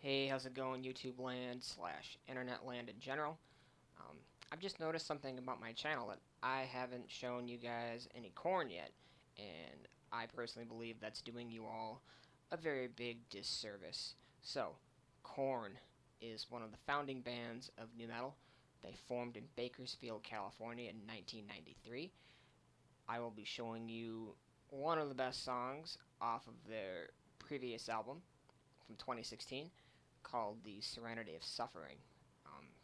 Hey, how's it going, YouTube land slash internet land in general? I've just noticed something about my channel that I haven't shown you guys any KoRn yet, and I personally believe that's doing you all a very big disservice. So, KoRn is one of the founding bands of nu metal. They formed in Bakersfield, California in 1993. I will be showing you one of the best songs off of their previous album from 2016 called The Serenity of Suffering.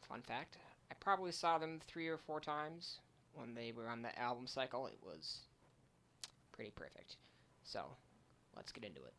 Fun fact, I probably saw them 3 or 4 times when they were on the album cycle. It was pretty perfect. So, let's get into it.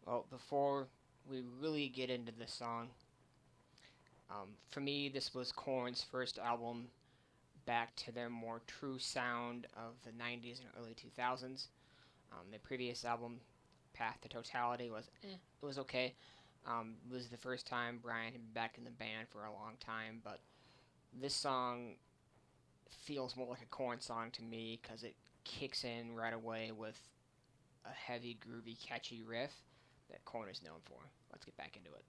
Well, before we really get into this song, for me, this was KoRn's first album back to their more true sound of the 90s and early 2000s. Their previous album, Path to Totality, it was okay. It was the first time Brian had been back in the band for a long time, but this song feels more like a KoRn song to me because it kicks in right away with a heavy, groovy, catchy riff that KoRn is known for. Let's get back into it.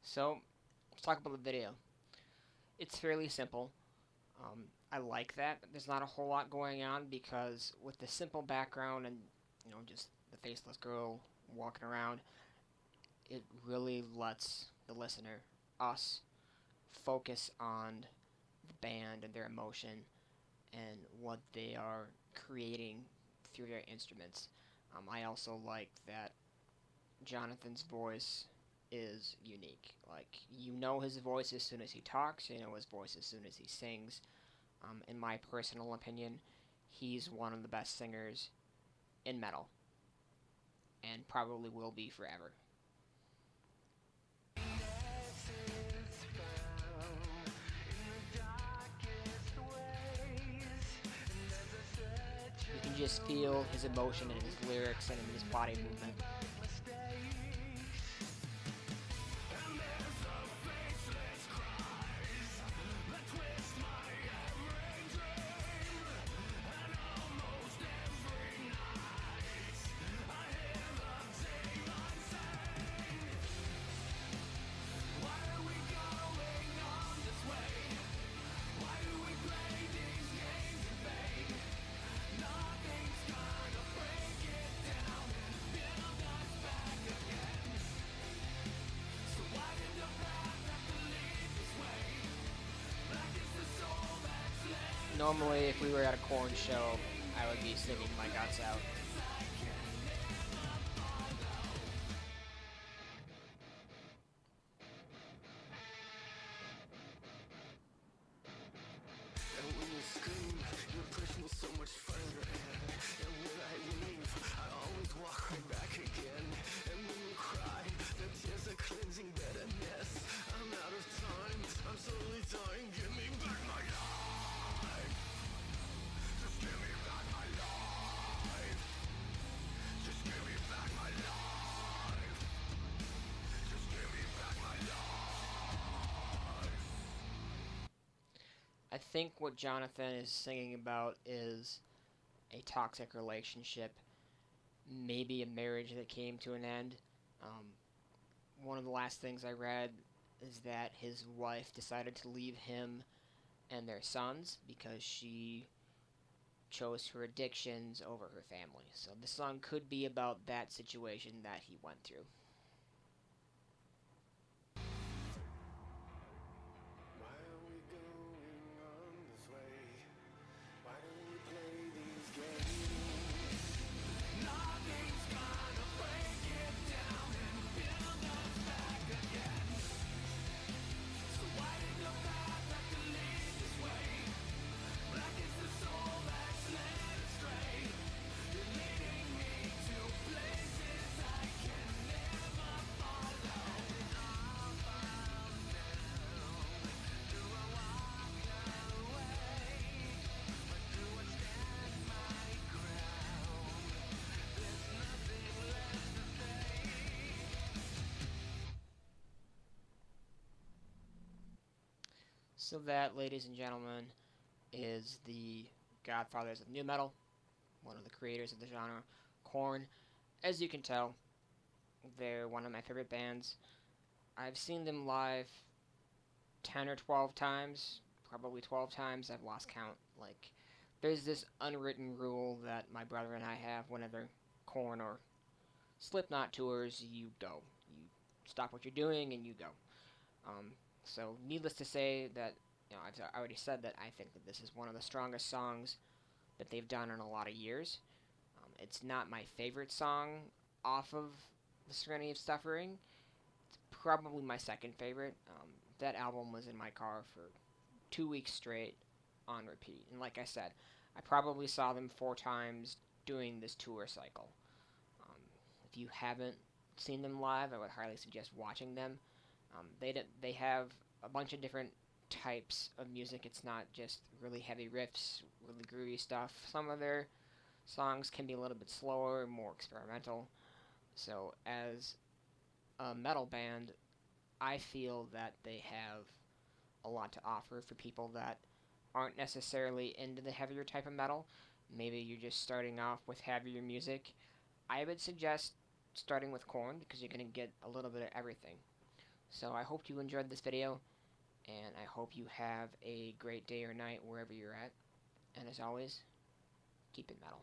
So, let's talk about the video. It's fairly simple. I like that. There's not a whole lot going on because with the simple background and just the faceless girl walking around, it really lets the listener, us, focus on the band and their emotion and what they are creating through their instruments. I also like that Jonathan's voice is unique. Like, you know his voice as soon as he talks, you know his voice as soon as he sings. In my personal opinion, he's one of the best singers in metal, and probably will be forever. You can just feel his emotion in his lyrics and in his body movement. Normally, if we were at a KoRn show, I would be singing my guts out. think what Jonathan is singing about is a toxic relationship, maybe a marriage that came to an end. Um, One of the last things I read is that his wife decided to leave him and their sons because she chose her addictions over her family. So the song could be about that situation that he went through. So that, ladies and gentlemen, is the godfathers of nu metal, one of the creators of the genre, KoRn. As you can tell, they're one of my favorite bands. I've seen them live 10 or 12 times, probably 12 times. I've lost count. Like, there's this unwritten rule that my brother and I have whenever KoRn or Slipknot tours, you go. You stop what you're doing and you go. Um, so, needless to say that, I've already said that I think that this is one of the strongest songs that they've done in a lot of years. It's not my favorite song off of The Serenity of Suffering. It's probably my second favorite. That album was in my car for 2 weeks straight on repeat. And like I said, I probably saw them 4 times doing this tour cycle. Um, if you haven't seen them live, I would highly suggest watching them. They have a bunch of different types of music. It's not just really heavy riffs, really groovy stuff. Some of their songs can be a little bit slower, more experimental. So as a metal band, I feel that they have a lot to offer for people that aren't necessarily into the heavier type of metal. Maybe you're just starting off with heavier music. I would suggest starting with KoRn because you're going to get a little bit of everything. So I hope you enjoyed this video, and I hope you have a great day or night wherever you're at. And as always, keep it metal.